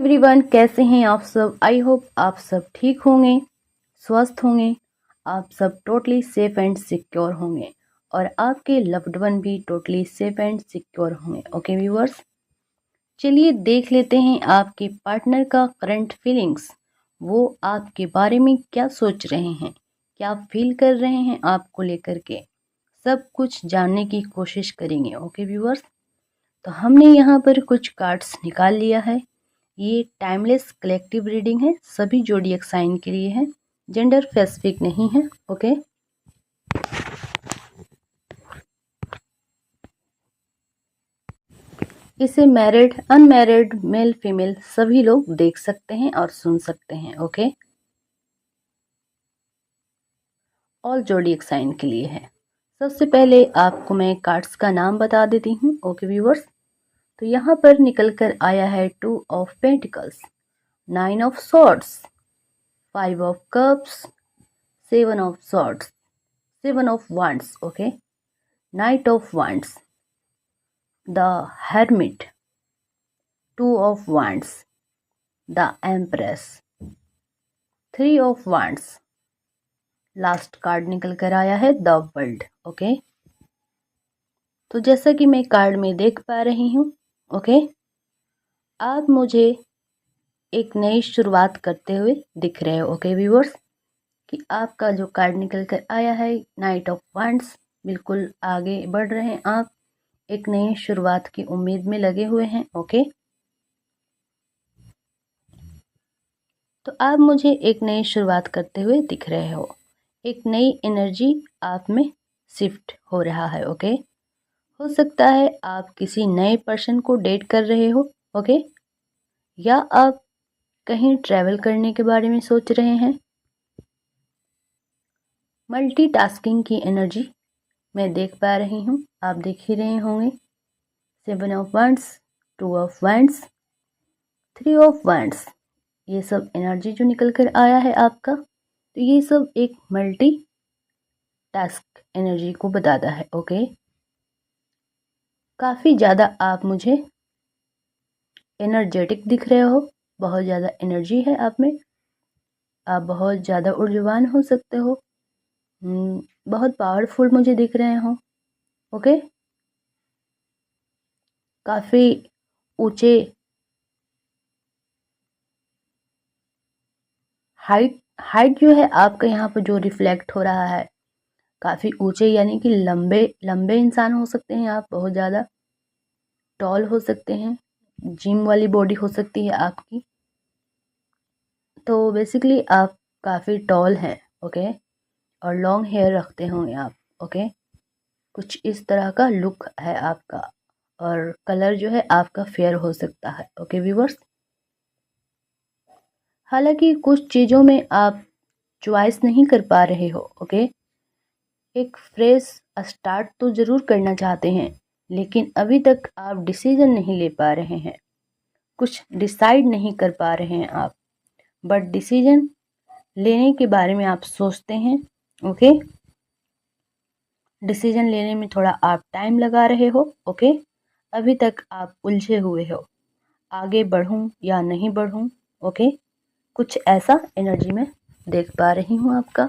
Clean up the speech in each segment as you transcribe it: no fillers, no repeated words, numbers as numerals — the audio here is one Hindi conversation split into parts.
एवरीवन, कैसे हैं आप सब। आई होप आप सब ठीक होंगे, स्वस्थ होंगे, आप सब टोटली सेफ एंड सिक्योर होंगे और आपके लव्ड वन भी टोटली सेफ एंड सिक्योर होंगे। ओके व्यूअर्स, चलिए देख लेते हैं आपके पार्टनर का करंट फीलिंग्स। वो आपके बारे में क्या सोच रहे हैं, क्या फील कर रहे हैं आपको लेकर के, सब कुछ जानने की कोशिश करेंगे। ओके व्यूअर्स, तो हमने यहाँ पर कुछ कार्ड्स निकाल लिया है। ये टाइमलेस कलेक्टिव रीडिंग है, सभी जोडिएक साइन के लिए है, जेंडर स्पेसिफिक नहीं है। ओके, इसे मैरिड, अनमैरिड, मेल फीमेल सभी लोग देख सकते हैं और सुन सकते हैं। ओके, ऑल जोडिएक साइन के लिए है। सबसे पहले आपको मैं कार्ड्स का नाम बता देती हूँ। ओके व्यूअर्स, तो यहाँ पर निकल कर आया है 2 of pentacles, 9 of swords, 5 of cups, 7 of swords, 7 of wands, okay, Knight of wands, the hermit, 2 of wands, the empress, 3 of wands, last card निकल कर आया है द वर्ल्ड। ओके, तो जैसा कि मैं कार्ड में देख पा रही हूँ, ओके, आप मुझे एक नई शुरुआत करते हुए दिख रहे हो। ओके व्यूअर्स, कि आपका जो कार्ड निकल कर आया है नाइट ऑफ wands, बिल्कुल आगे बढ़ रहे हैं आप, एक नई शुरुआत की उम्मीद में लगे हुए हैं। ओके, तो आप मुझे एक नई शुरुआत करते हुए दिख रहे हो, एक नई एनर्जी आप में शिफ्ट हो रहा है। ओके, हो सकता है आप किसी नए पर्सन को डेट कर रहे हो। ओके, या आप कहीं ट्रैवल करने के बारे में सोच रहे हैं। मल्टीटास्किंग की एनर्जी मैं देख पा रही हूँ, आप देख ही रहे होंगे। 7 of wands, 2 of wands, 3 of wands, ये सब एनर्जी जो निकल कर आया है आपका, तो ये सब एक मल्टी टास्क एनर्जी को बताता है। ओके, काफ़ी ज़्यादा आप मुझे एनर्जेटिक दिख रहे हो, बहुत ज़्यादा एनर्जी है आप में, आप बहुत ज़्यादा ऊर्जावान हो सकते हो, बहुत पावरफुल मुझे दिख रहे हो। ओके, काफ़ी ऊंचे हाइट हाइट जो है आपका यहाँ पर जो रिफ्लेक्ट हो रहा है, काफ़ी ऊंचे यानी कि लंबे लंबे इंसान हो सकते हैं आप, बहुत ज़्यादा टॉल हो सकते हैं, जिम वाली बॉडी हो सकती है आपकी। तो बेसिकली आप काफ़ी टॉल हैं। ओके, और लॉन्ग हेयर रखते होंगे आप। ओके, कुछ इस तरह का लुक है आपका, और कलर जो है आपका फेयर हो सकता है। ओके व्यूवर्स, हालांकि कुछ चीज़ों में आप चॉइस नहीं कर पा रहे हो। ओके, एक फ्रेश स्टार्ट तो ज़रूर करना चाहते हैं, लेकिन अभी तक आप डिसीजन नहीं ले पा रहे हैं, कुछ डिसाइड नहीं कर पा रहे हैं आप, बट डिसीजन लेने के बारे में आप सोचते हैं। ओके, डिसीजन लेने में थोड़ा आप टाइम लगा रहे हो। ओके, अभी तक आप उलझे हुए हो, आगे बढ़ूं या नहीं बढ़ूं। ओके, कुछ ऐसा एनर्जी में देख पा रही हूं आपका।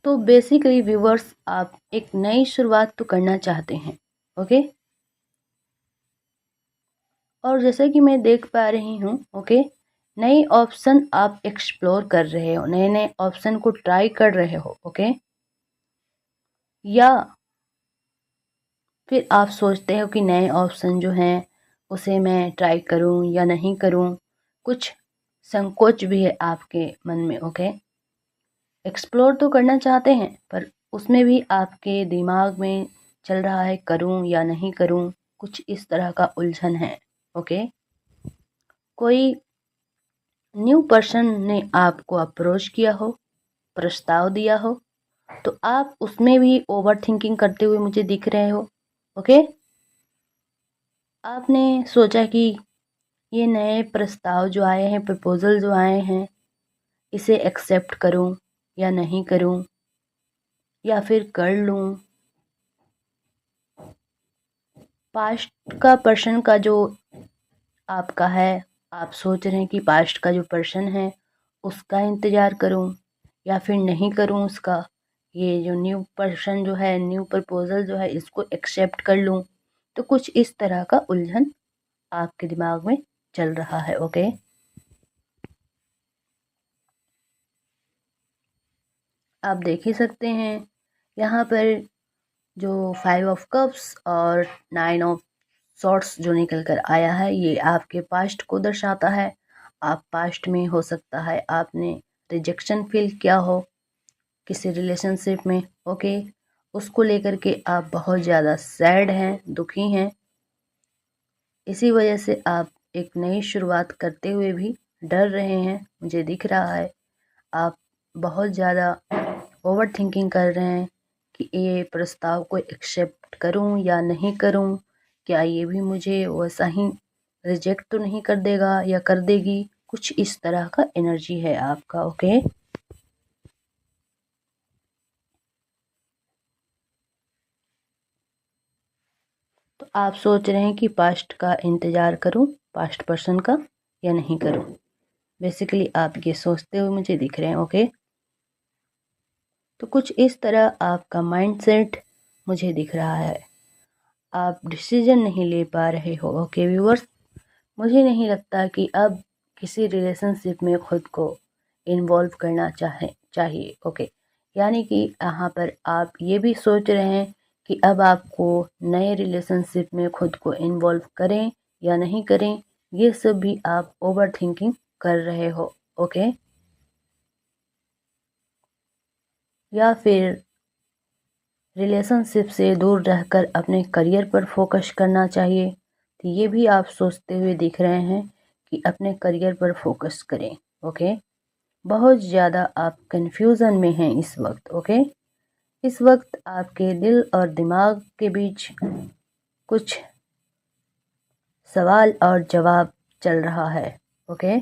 तो बेसिकली व्यूवर्स, आप एक नई शुरुआत तो करना चाहते हैं। ओके, और जैसे कि मैं देख पा रही हूँ, ओके, नई ऑप्शन आप एक्सप्लोर कर रहे हो, नए नए ऑप्शन को ट्राई कर रहे हो। ओके, या फिर आप सोचते हो कि नए ऑप्शन जो हैं उसे मैं ट्राई करूं या नहीं करूं, कुछ संकोच भी है आपके मन में। ओके, एक्सप्लोर तो करना चाहते हैं, पर उसमें भी आपके दिमाग में चल रहा है करूं या नहीं करूं, कुछ इस तरह का उलझन है। ओके, कोई न्यू पर्सन ने आपको अप्रोच किया हो, प्रस्ताव दिया हो, तो आप उसमें भी ओवर थिंकिंग करते हुए मुझे दिख रहे हो। ओके, आपने सोचा कि ये नए प्रस्ताव जो आए हैं, प्रपोजल जो आए हैं, इसे एक्सेप्ट करूं या नहीं करूं, या फिर कर लूं, पास्ट का पर्सन का जो आपका है, आप सोच रहे हैं कि पास्ट का जो पर्सन है उसका इंतज़ार करूं या फिर नहीं करूं उसका, ये जो न्यू पर्सन जो है, न्यू प्रपोजल जो है, इसको एक्सेप्ट कर लूं। तो कुछ इस तरह का उलझन आपके दिमाग में चल रहा है। ओके, आप देख ही सकते हैं यहाँ पर जो 5 ऑफ कप्स और 9 ऑफ सॉर्ट्स जो निकल कर आया है, ये आपके पास्ट को दर्शाता है। आप पास्ट में, हो सकता है आपने रिजेक्शन फील किया हो किसी रिलेशनशिप में। ओके, उसको लेकर के आप बहुत ज़्यादा सैड हैं, दुखी हैं। इसी वजह से आप एक नई शुरुआत करते हुए भी डर रहे हैं, मुझे दिख रहा है। आप बहुत ज़्यादा ओवर थिंकिंग कर रहे हैं कि ये प्रस्ताव को एक्सेप्ट करूं या नहीं करूं, क्या ये भी मुझे वैसा ही रिजेक्ट तो नहीं कर देगा या कर देगी। कुछ इस तरह का एनर्जी है आपका। ओके, तो आप सोच रहे हैं कि पास्ट का इंतज़ार करूं, पास्ट पर्सन का, या नहीं करूं। बेसिकली आप ये सोचते हुए मुझे दिख रहे हैं। ओके, तो कुछ इस तरह आपका माइंडसेट मुझे दिख रहा है। आप डिसीजन नहीं ले पा रहे हो। ओके व्यूअर्स, मुझे नहीं लगता कि अब किसी रिलेशनशिप में खुद को इन्वॉल्व करना चाहिए। ओके, यानी कि यहाँ पर आप ये भी सोच रहे हैं कि अब आपको नए रिलेशनशिप में खुद को इन्वॉल्व करें या नहीं करें। ये सब भी आप ओवर थिंकिंग कर रहे हो। ओके, या फिर रिलेशनशिप से दूर रहकर अपने करियर पर फोकस करना चाहिए। तो ये भी आप सोचते हुए दिख रहे हैं कि अपने करियर पर फोकस करें। ओके, बहुत ज़्यादा आप कंफ्यूजन में हैं इस वक्त। ओके, इस वक्त आपके दिल और दिमाग के बीच कुछ सवाल और जवाब चल रहा है। ओके,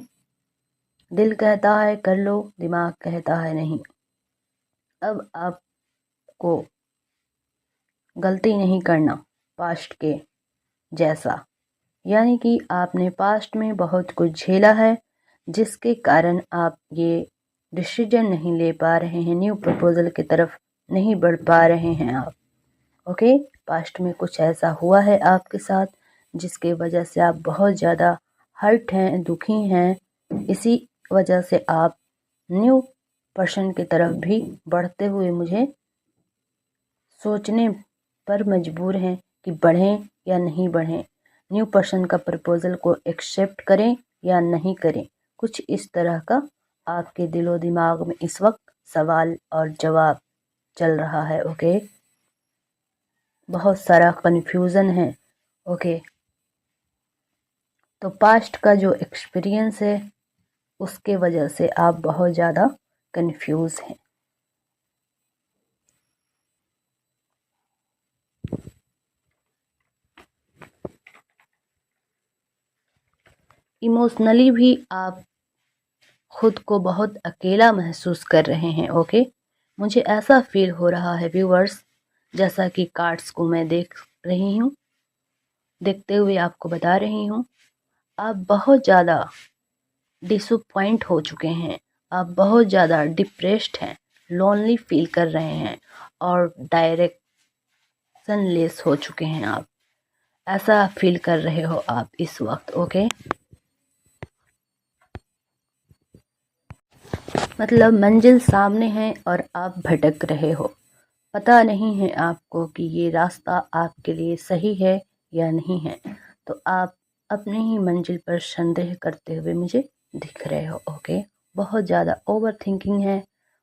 दिल कहता है कर लो, दिमाग कहता है नहीं। अब आपको गलती नहीं करना पास्ट के जैसा, यानी कि आपने पास्ट में बहुत कुछ झेला है जिसके कारण आप ये डिसीजन नहीं ले पा रहे हैं, न्यू प्रपोजल की तरफ नहीं बढ़ पा रहे हैं आप। ओके, पास्ट में कुछ ऐसा हुआ है आपके साथ जिसके वजह से आप बहुत ज़्यादा हर्ट हैं, दुखी हैं। इसी वजह से आप न्यू पर्सन की तरफ भी बढ़ते हुए मुझे सोचने पर मजबूर हैं कि बढ़ें या नहीं बढ़ें, न्यू पर्सन का प्रपोजल को एक्सेप्ट करें या नहीं करें। कुछ इस तरह का आपके दिलो दिमाग में इस वक्त सवाल और जवाब चल रहा है। ओके, बहुत सारा कन्फ्यूज़न है। ओके, तो पास्ट का जो एक्सपीरियंस है उसके वजह से आप बहुत ज़्यादा कंफ्यूज हैं। इमोशनली भी आप खुद को बहुत अकेला महसूस कर रहे हैं। ओके, मुझे ऐसा फील हो रहा है व्यूअर्स, जैसा कि कार्ड्स को मैं देख रही हूँ, देखते हुए आपको बता रही हूँ, आप बहुत ज़्यादा डिसअपॉइंट हो चुके हैं। आप बहुत ज़्यादा डिप्रेस्ड हैं, लोनली फील कर रहे हैं और डायरेक्शनलेस हो चुके हैं। आप ऐसा फील कर रहे हो आप इस वक्त। ओके, मतलब मंजिल सामने है और आप भटक रहे हो। पता नहीं है आपको कि ये रास्ता आपके लिए सही है या नहीं है। तो आप अपने ही मंजिल पर संदेह करते हुए मुझे दिख रहे हो। ओके, बहुत ज़्यादा ओवर थिंकिंग है,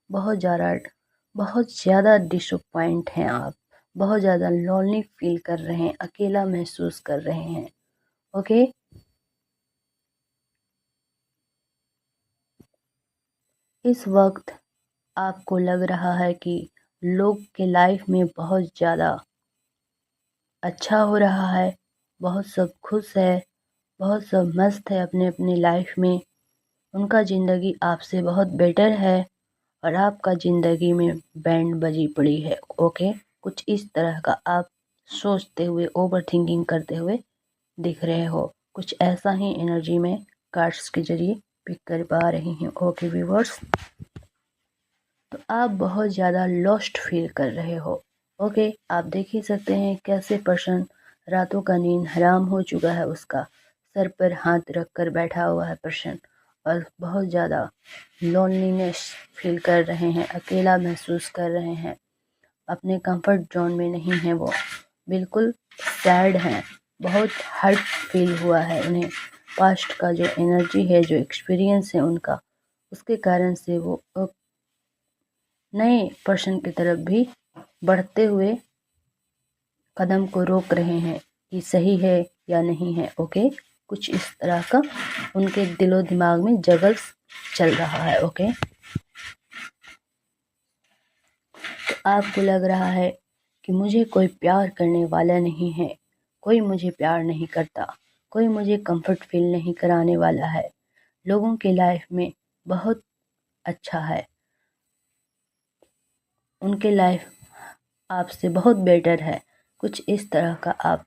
बहुत ज़्यादा डिसअपॉइंट हैं आप, बहुत ज़्यादा लोनली फील कर रहे हैं, अकेला महसूस कर रहे हैं। ओके, इस वक्त आपको लग रहा है कि लोग के लाइफ में बहुत ज़्यादा अच्छा हो रहा है, बहुत सब खुश है, बहुत सब मस्त है अपने अपने लाइफ में, उनका ज़िंदगी आपसे बहुत बेटर है और आपका ज़िंदगी में बैंड बजी पड़ी है। ओके, कुछ इस तरह का आप सोचते हुए, ओवर थिंकिंग करते हुए दिख रहे हो। कुछ ऐसा ही एनर्जी में कार्ड्स के जरिए पिक कर पा रही हूँ। ओके व्यूवर्स, तो आप बहुत ज़्यादा लॉस्ट फील कर रहे हो। ओके, आप देख ही सकते हैं कैसे पर्सन रातों का नींद हराम हो चुका है, उसका सर पर हाथ रख कर बैठा हुआ है पर्सन, और बहुत ज़्यादा लोनलीनेस फील कर रहे हैं, अकेला महसूस कर रहे हैं, अपने कंफर्ट जोन में नहीं है, वो बिल्कुल सैड हैं, बहुत हर्ट फील हुआ है उन्हें। पास्ट का जो एनर्जी है, जो एक्सपीरियंस है उनका, उसके कारण से वो नए पर्सन की तरफ भी बढ़ते हुए कदम को रोक रहे हैं कि सही है या नहीं है। ओके, कुछ इस तरह का उनके दिलो दिमाग में जगल्स चल रहा है। ओके, तो आपको लग रहा है कि मुझे कोई प्यार करने वाला नहीं है, कोई मुझे प्यार नहीं करता, कोई मुझे कंफर्ट फील नहीं कराने वाला है, लोगों की लाइफ में बहुत अच्छा है, उनके लाइफ आपसे बहुत बेटर है। कुछ इस तरह का आप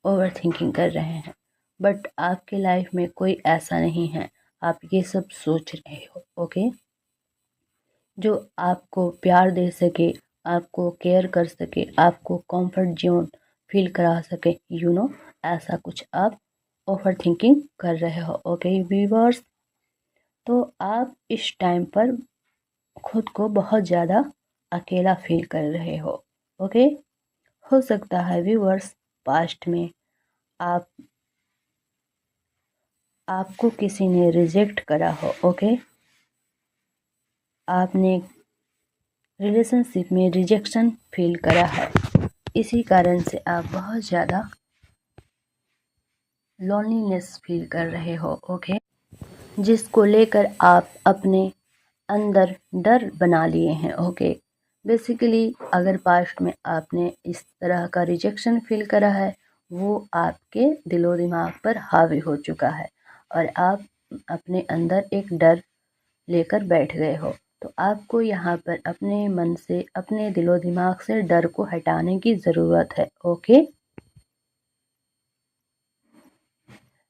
ओवर थिंकिंग कर रहे हैं, बट आपके लाइफ में कोई ऐसा नहीं है, आप ये सब सोच रहे हो। ओके, जो आपको प्यार दे सके, आपको केयर कर सके, आपको कंफर्ट जोन फील करा सके, ऐसा कुछ आप ओवर थिंकिंग कर रहे हो। ओके व्यूअर्स, तो आप इस टाइम पर खुद को बहुत ज़्यादा अकेला फील कर रहे हो। ओके, हो सकता है व्यूअर्स पास्ट में आप आपको किसी ने रिजेक्ट करा हो। ओके, आपने रिलेशनशिप में रिजेक्शन फील करा है, इसी कारण से आप बहुत ज़्यादा लोनलीनेस फील कर रहे हो। ओके, जिसको लेकर आप अपने अंदर डर बना लिए हैं। ओके, बेसिकली अगर पास्ट में आपने इस तरह का रिजेक्शन फील करा है, वो आपके दिलो दिमाग पर हावी हो चुका है और आप अपने अंदर एक डर लेकर बैठ गए हो। तो आपको यहाँ पर अपने मन से, अपने दिलो दिमाग से डर को हटाने की ज़रूरत है। ओके,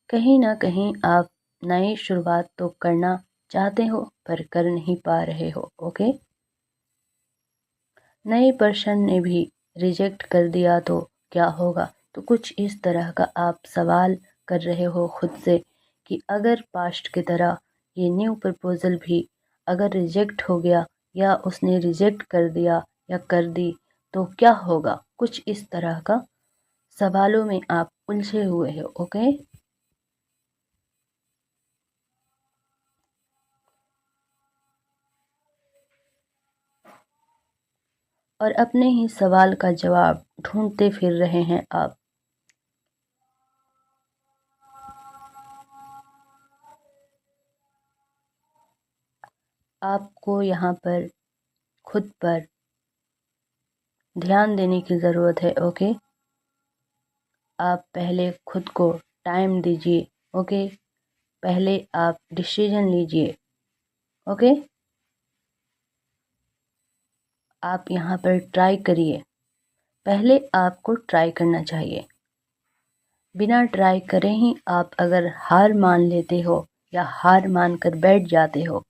कहीं ना कहीं आप नई शुरुआत तो करना चाहते हो पर कर नहीं पा रहे हो। ओके, नए पर्सन ने भी रिजेक्ट कर दिया तो क्या होगा? तो कुछ इस तरह का आप सवाल कर रहे हो खुद से कि अगर पास्ट की तरह ये न्यू प्रपोजल भी अगर रिजेक्ट हो गया या उसने रिजेक्ट कर दिया या कर दी तो क्या होगा? कुछ इस तरह का सवालों में आप उलझे हुए हो। ओके, और अपने ही सवाल का जवाब ढूंढते फिर रहे हैं आप। आपको यहाँ पर खुद पर ध्यान देने की ज़रूरत है। ओके, आप पहले खुद को टाइम दीजिए। ओके, पहले आप डिसीजन लीजिए। ओके, आप यहाँ पर ट्राई करिए, पहले आपको ट्राई करना चाहिए। बिना ट्राई करे ही आप अगर हार मान लेते हो या हार मान कर बैठ जाते हो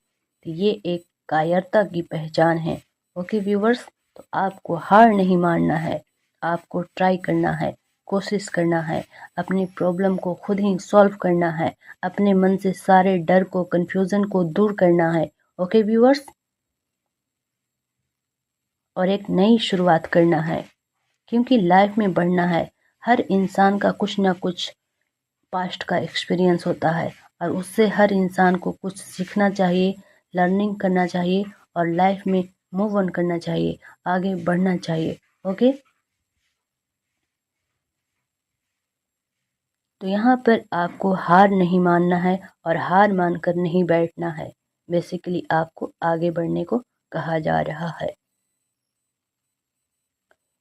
तो ये एक कायरता की पहचान है। ओके व्यूवर्स, तो आपको हार नहीं मानना है, आपको ट्राई करना है, कोशिश करना है, अपनी प्रॉब्लम को खुद ही सॉल्व करना है, अपने मन से सारे डर को, कंफ्यूजन को दूर करना है। ओके व्यूवर्स, और एक नई शुरुआत करना है, क्योंकि लाइफ में बढ़ना है। हर इंसान का कुछ ना कुछ पास्ट का एक्सपीरियंस होता है और उससे हर इंसान को कुछ सीखना चाहिए, लर्निंग करना चाहिए और लाइफ में मूव ऑन करना चाहिए, आगे बढ़ना चाहिए। ओके, तो यहाँ पर आपको हार नहीं मानना है और हार मानकर नहीं बैठना है। बेसिकली आपको आगे बढ़ने को कहा जा रहा है।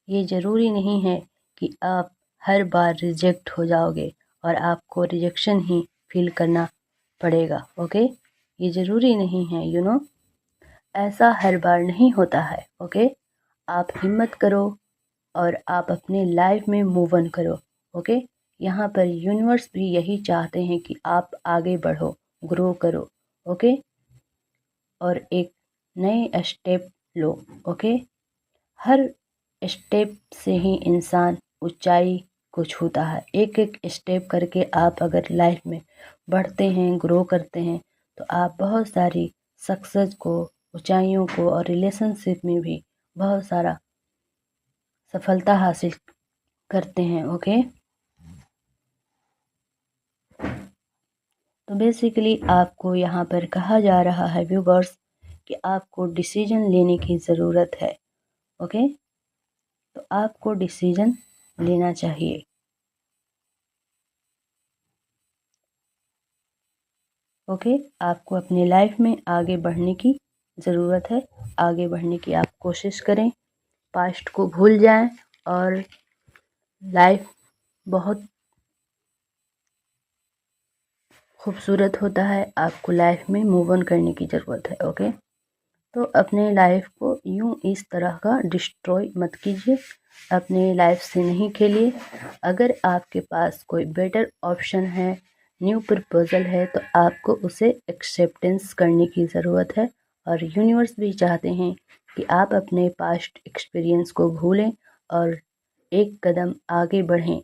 ये ज़रूरी नहीं है कि आप हर बार रिजेक्ट हो जाओगे और आपको रिजेक्शन ही फील करना पड़ेगा। ओके, ये ज़रूरी नहीं है, ऐसा हर बार नहीं होता है। ओके, आप हिम्मत करो और आप अपने लाइफ में मूव ऑन करो। ओके, यहाँ पर यूनिवर्स भी यही चाहते हैं कि आप आगे बढ़ो, ग्रो करो। ओके, और एक नए स्टेप लो। ओके, हर स्टेप से ही इंसान ऊंचाई को छूता है। एक एक स्टेप करके आप अगर लाइफ में बढ़ते हैं, ग्रो करते हैं, तो आप बहुत सारी सक्सेस को, ऊंचाइयों को और रिलेशनशिप में भी बहुत सारा सफलता हासिल करते हैं। ओके, तो बेसिकली आपको यहाँ पर कहा जा रहा है व्यूवर्स कि आपको डिसीजन लेने की ज़रूरत है। ओके, तो आपको डिसीजन लेना चाहिए। ओके, आपको अपनी लाइफ में आगे बढ़ने की ज़रूरत है। आगे बढ़ने की आप कोशिश करें, पास्ट को भूल जाएं और लाइफ बहुत खूबसूरत होता है। आपको लाइफ में मूव ऑन करने की ज़रूरत है। ओके, तो अपने लाइफ को यूं इस तरह का डिस्ट्रॉय मत कीजिए, अपने लाइफ से नहीं खेलिए। अगर आपके पास कोई बेटर ऑप्शन है, न्यू प्रपोजल है, तो आपको उसे एक्सेप्टेंस करने की ज़रूरत है। और यूनिवर्स भी चाहते हैं कि आप अपने पास्ट एक्सपीरियंस को भूलें और एक कदम आगे बढ़ें।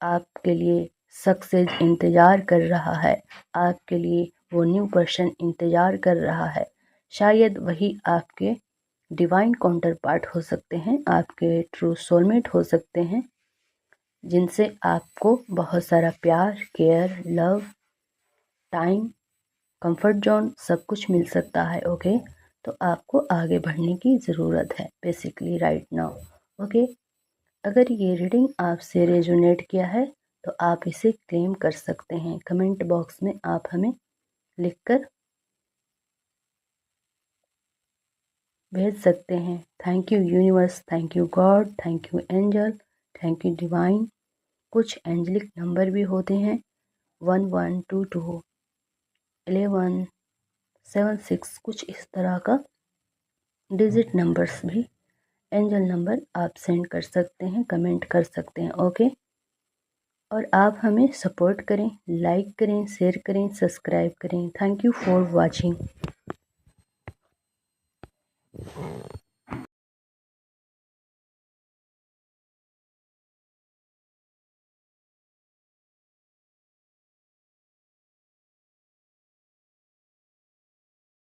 आपके लिए सक्सेस इंतज़ार कर रहा है, आपके लिए वो न्यू पर्सन इंतज़ार कर रहा है। शायद वही आपके डिवाइन काउंटर पार्ट हो सकते हैं, आपके ट्रू सोलमेट हो सकते हैं, जिनसे आपको बहुत सारा प्यार, care, love, time, comfort zone सब कुछ मिल सकता है। ओके, तो आपको आगे बढ़ने की ज़रूरत है बेसिकली राइट नाउ। ओके, अगर ये रीडिंग आपसे रेजोनेट किया है तो आप इसे क्लेम कर सकते हैं। कमेंट बॉक्स में आप हमें लिखकर भेज सकते हैं। Thank you universe, thank you God, thank you angel, thank you divine. कुछ एंजलिक नंबर भी होते हैं 1122, 1176, कुछ इस तरह का डिजिट नंबर्स भी, एंजल नंबर आप सेंड कर सकते हैं, कमेंट कर सकते हैं। ओके, और आप हमें सपोर्ट करें, लाइक करें, शेयर करें, सब्सक्राइब करें। Thank you for watching.